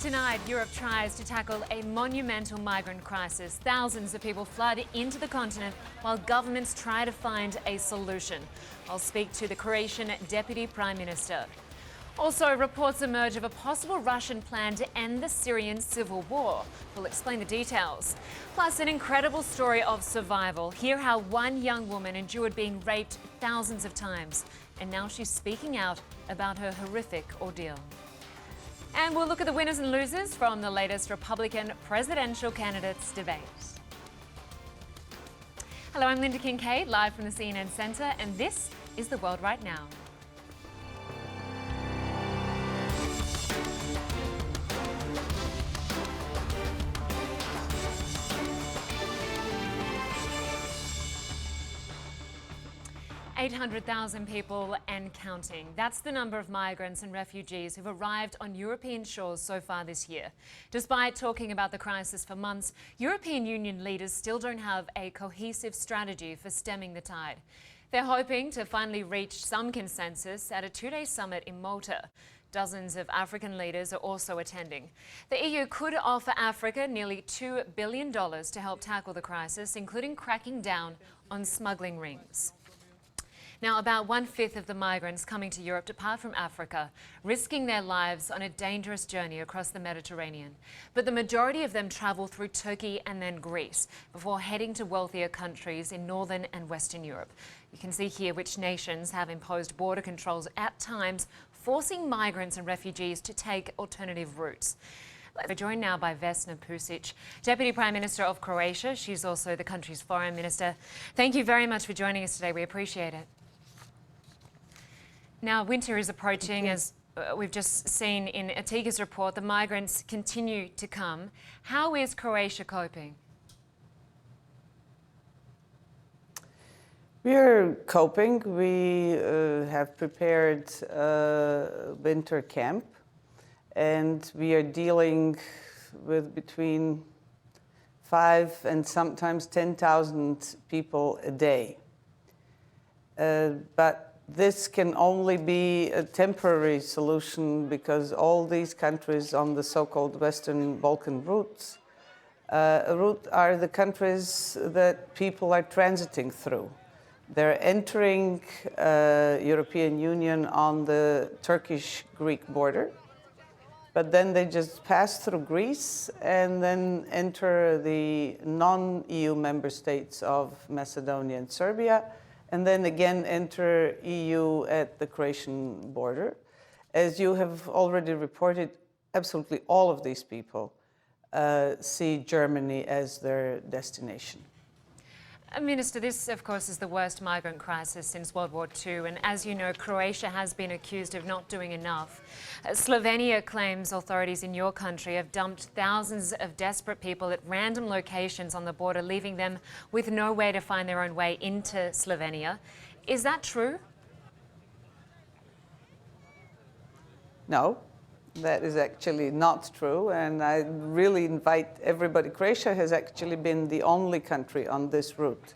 Tonight, Europe tries to tackle a monumental migrant crisis. Thousands of people flood into the continent while governments try to find a solution. I'll speak to the Croatian Deputy Prime Minister. Also, reports emerge of a possible Russian plan to end the Syrian civil war. We'll explain the details. Plus, an incredible story of survival. Hear how one young woman endured being raped thousands of times, and now she's speaking out about her horrific ordeal. And we'll look at the winners and losers from the latest Republican presidential candidates debate. Hello, I'm Lynda Kinkade, live from the CNN Centre, and this is The World Right Now. $800,000 people and counting. That's the number of migrants and refugees who've arrived on European shores so far this year. Despite talking about the crisis for months, European Union leaders still don't have a cohesive strategy for stemming the tide. They're hoping to finally reach some consensus at a two-day summit in Malta. Dozens of African leaders are also attending. The EU could offer Africa nearly $2 billion to help tackle the crisis, including cracking down on smuggling rings. Now, about 1/5 of the migrants coming to Europe depart from Africa, risking their lives on a dangerous journey across the Mediterranean. But the majority of them travel through Turkey and then Greece before heading to wealthier countries in Northern and Western Europe. You can see here which nations have imposed border controls at times, forcing migrants and refugees to take alternative routes. We're joined now by Vesna Pusić, Deputy Prime Minister of Croatia. She's also the country's Foreign Minister. Thank you very much for joining us today. We appreciate it. Now, winter is approaching, as we've just seen in Atiga's report. The migrants continue to come. How is Croatia coping? We are coping. We have prepared a winter camp, and we are dealing with between 5 and sometimes 10,000 people a day. But this can only be a temporary solution because all these countries on the so-called Western Balkan route are the countries that people are transiting through. They're entering European Union on the Turkish-Greek border, but then they just pass through Greece and then enter the non-EU member states of Macedonia and Serbia, and then again enter EU at the Croatian border. As you have already reported, absolutely all of these people see Germany as their destination. Minister, this, of course, is the worst migrant crisis since World War II, and as you know, Croatia has been accused of not doing enough. Slovenia claims authorities in your country have dumped thousands of desperate people at random locations on the border, leaving them with no way to find their own way into Slovenia. Is that true? No, that is actually not true, and I really invite everybody. Croatia has actually been the only country on this route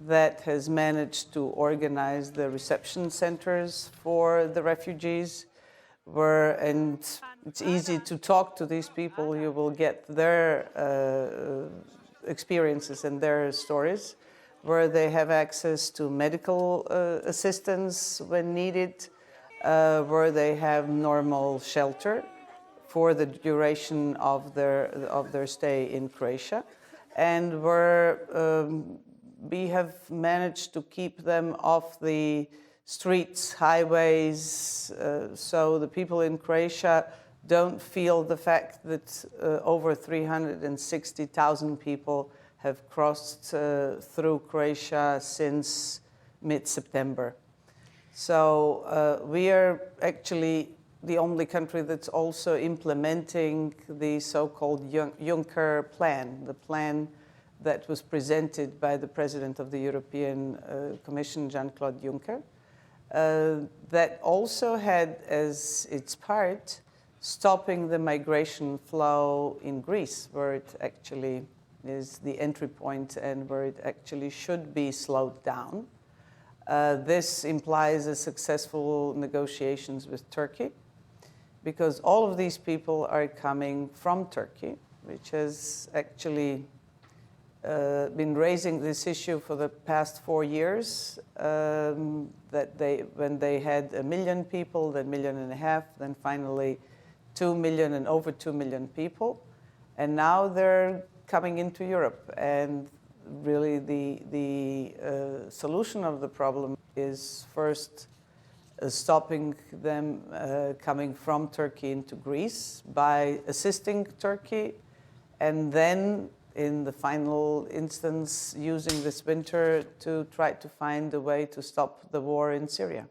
that has managed to organize the reception centers for the refugees, and it's easy to talk to these people. You will get their experiences and their stories, where they have access to medical assistance when needed, where they have normal shelter for the duration of their stay in Croatia, and where we have managed to keep them off the streets, highways, so the people in Croatia don't feel the fact that over 360,000 people have crossed through Croatia since mid-September. So we are actually the only country that's also implementing the so-called Juncker plan, the plan that was presented by the President of the European Commission, Jean-Claude Juncker, that also had as its part stopping the migration flow in Greece, where it actually is the entry point and where it actually should be slowed down. This implies a successful negotiations with Turkey. because all of these people are coming from Turkey, which has actually been raising this issue for the past 4 years, when they had 1 million people, then 1.5 million, then finally 2 million and over 2 million people. And now they're coming into Europe. And really the solution of the problem is first stopping them coming from Turkey into Greece by assisting Turkey, and then in the final instance using this winter to try to find a way to stop the war in Syria.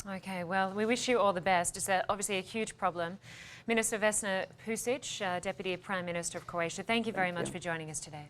Okay, well, we wish you all the best. It's obviously a huge problem. Minister Vesna Pusić, Deputy Prime Minister of Croatia, thank you very much for joining us today.